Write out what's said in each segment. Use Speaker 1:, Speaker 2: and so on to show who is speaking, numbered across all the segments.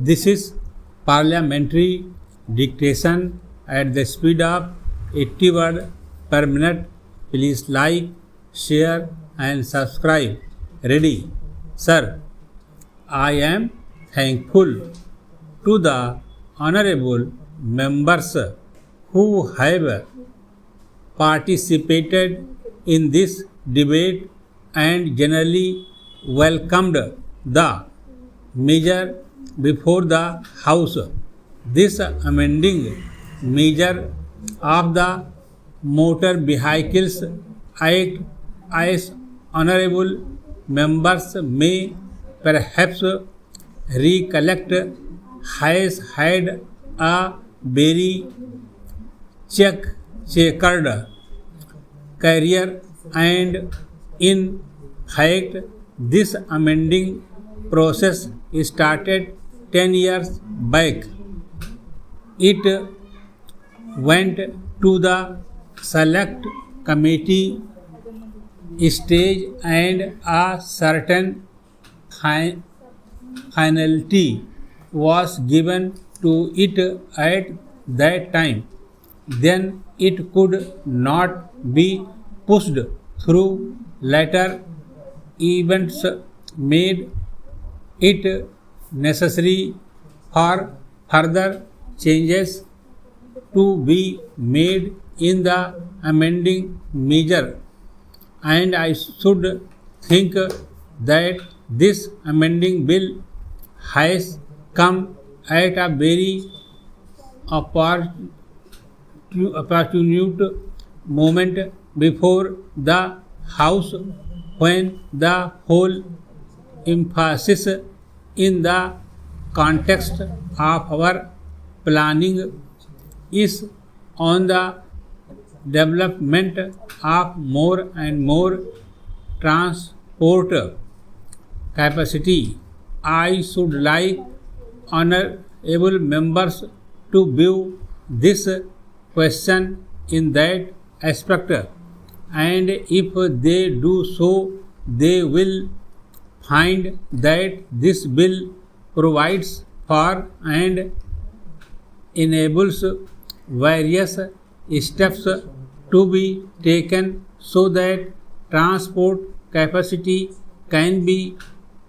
Speaker 1: This is parliamentary dictation at the speed of 80 words per minute. Please like, share and subscribe. Ready? Sir, I am thankful to the honorable members who have participated in this debate and generally welcomed the measure before the House. This amending measure of the Motor Vehicles Act, as honorable members may perhaps recollect, has had a very checkered career, and in fact this amending process started 10 years back. It went to the select committee stage and a certain finality was given to it at that time. Then it could not be pushed through. Later events made it necessary for further changes to be made in the amending measure, and I should think that this amending bill has come at a very opportune moment before the House, when the whole emphasis in the context of our planning is on the development of more and more transport capacity. I should like honorable members to view this question in that aspect, and if they do so, they will find that this bill provides for and enables various steps to be taken so that transport capacity can be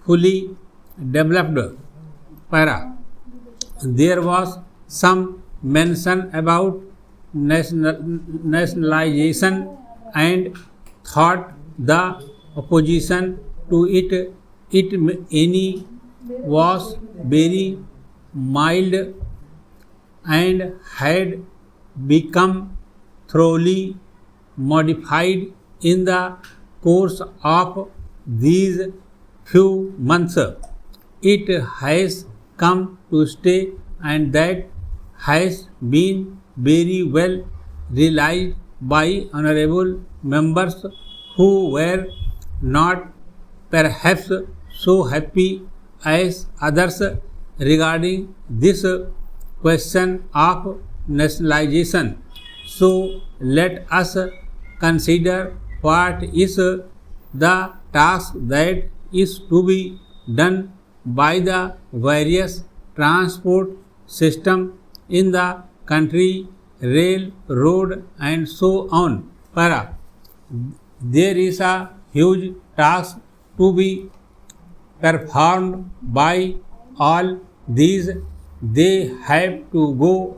Speaker 1: fully developed. Para. There was some mention about nationalization and thought the opposition to it any was very mild and had become thoroughly modified in the course of these few months. It has come to stay, and that has been very well realized by honorable members who were not perhaps so happy as others regarding this question of nationalization. So let us consider what is the task that is to be done by the various transport system in the country, rail, road and so on. Para. There is a huge task to be performed by all these. They have to go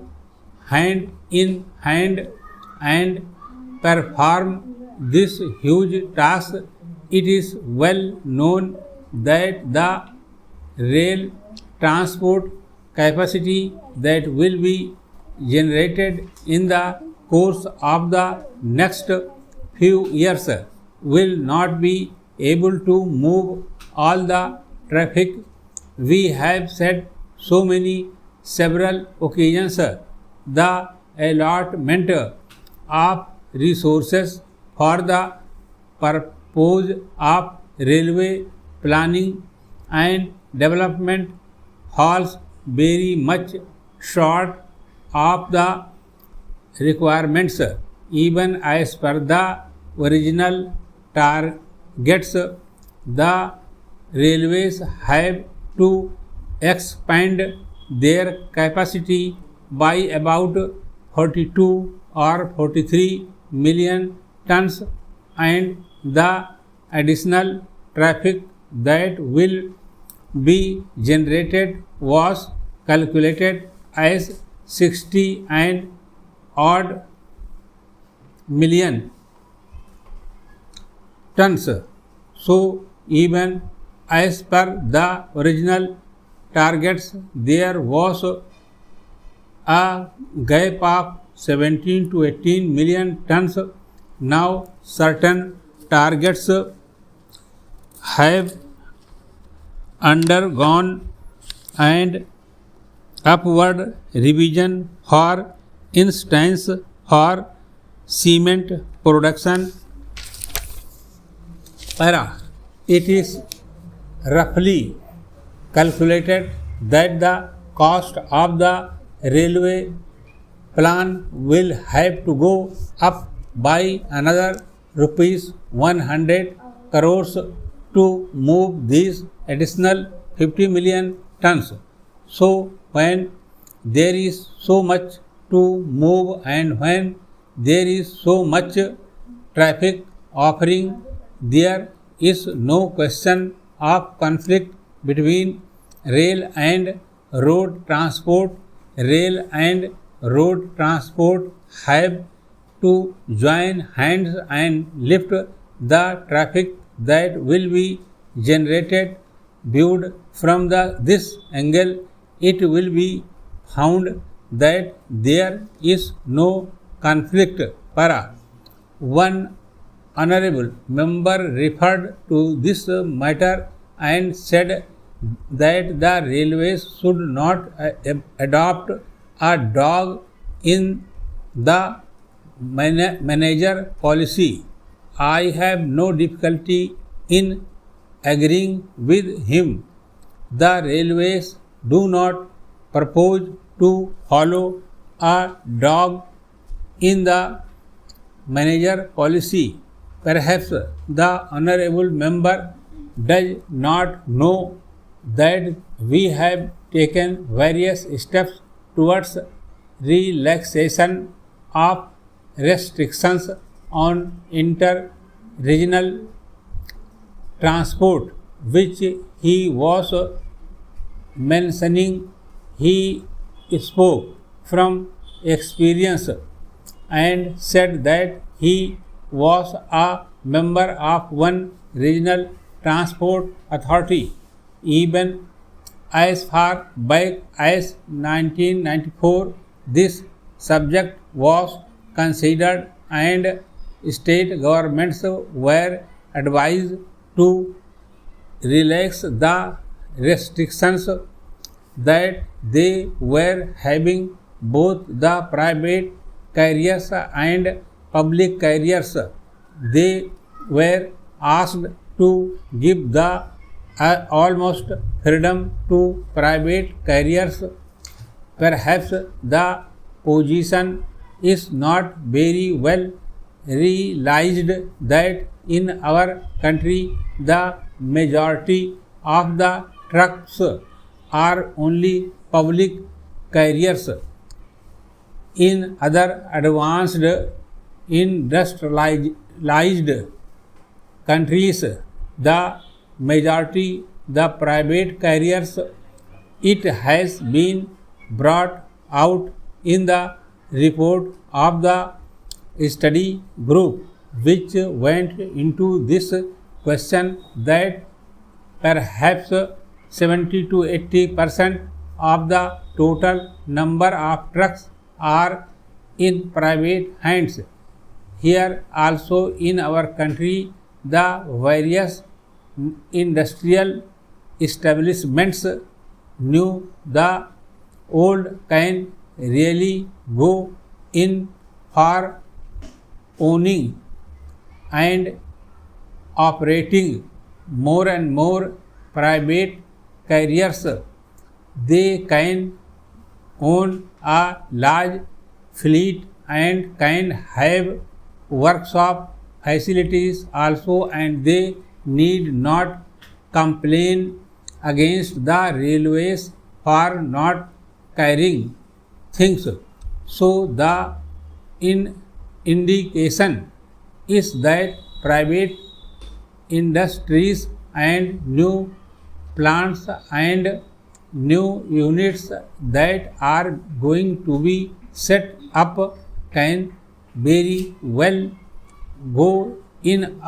Speaker 1: hand in hand and perform this huge task. It is well known that the rail transport capacity that will be generated in the course of the next few years will not be able to move all the traffic. We have said so many several occasions the allotment of resources for the purpose of railway planning and development falls very much short of the requirements. Even as per the original targets, the railways have to expand their capacity by about 42 or 43 million tons, and the additional traffic that will be generated was calculated as 60 and odd million tons. So even as per the original targets, there was a gap of 17 to 18 million tons. Now certain targets have undergone and upward revision. For instance, for cement production, it is roughly calculated that the cost of the railway plan will have to go up by another rupees 100 crores to move these additional 50 million tons. So when there is so much to move and when there is so much traffic offering, there is no question of conflict between rail and road transport. Rail and road transport have to join hands and lift the traffic that will be generated. Viewed from this angle, it will be found that there is no conflict. One honorable member referred to this matter and said that the railways should not adopt a dog in the manager policy. I have no difficulty in agreeing with him. The railways do not propose to follow a dog in the manager policy. Perhaps the honorable member does not know that we have taken various steps towards relaxation of restrictions on inter-regional transport, which he was mentioning. He spoke from experience and said that he was a member of one regional transport authority. Even as far back as 1994, this subject was considered and state governments were advised to relax the restrictions that they were having. Both the private carriers and public carriers, they were asked to give the almost freedom to private carriers. Perhaps the position is not very well realized that in our country the majority of the trucks are only public carriers. In other advanced industrialized countries, the majority the private carriers. It has been brought out in the report of the study group which went into this question that perhaps 70 to 80% of the total number of trucks are in private hands. Here also in our country, the various industrial establishments knew the old can really go in for owning and operating more and more private carriers. They can own a large fleet and can have workshop facilities also, and they need not complain against the railways for not carrying things. So the indication is that private industries and new plants and new units that are going to be set up can very well go in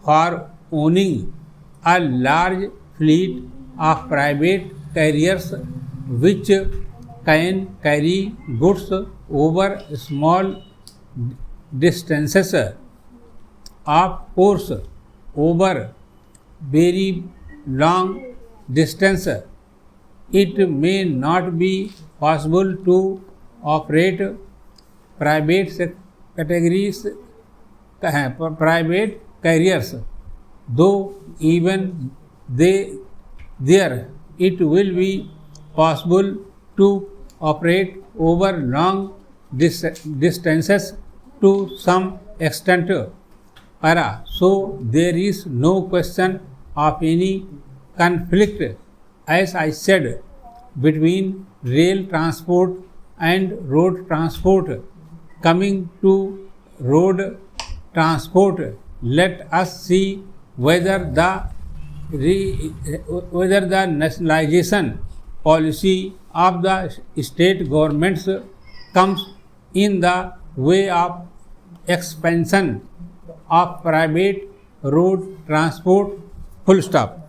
Speaker 1: for owning a large fleet of private carriers which can carry goods over small distances. Of course, over very long distance, it may not be possible to operate private categories, private carriers, though even there it will be possible to operate over long distances to some extent. So there is no question of any conflict, as I said, between rail transport and road transport. Coming to road transport, let us see whether the nationalization policy of the state governments comes in the way of expansion of private road transport. Full stop.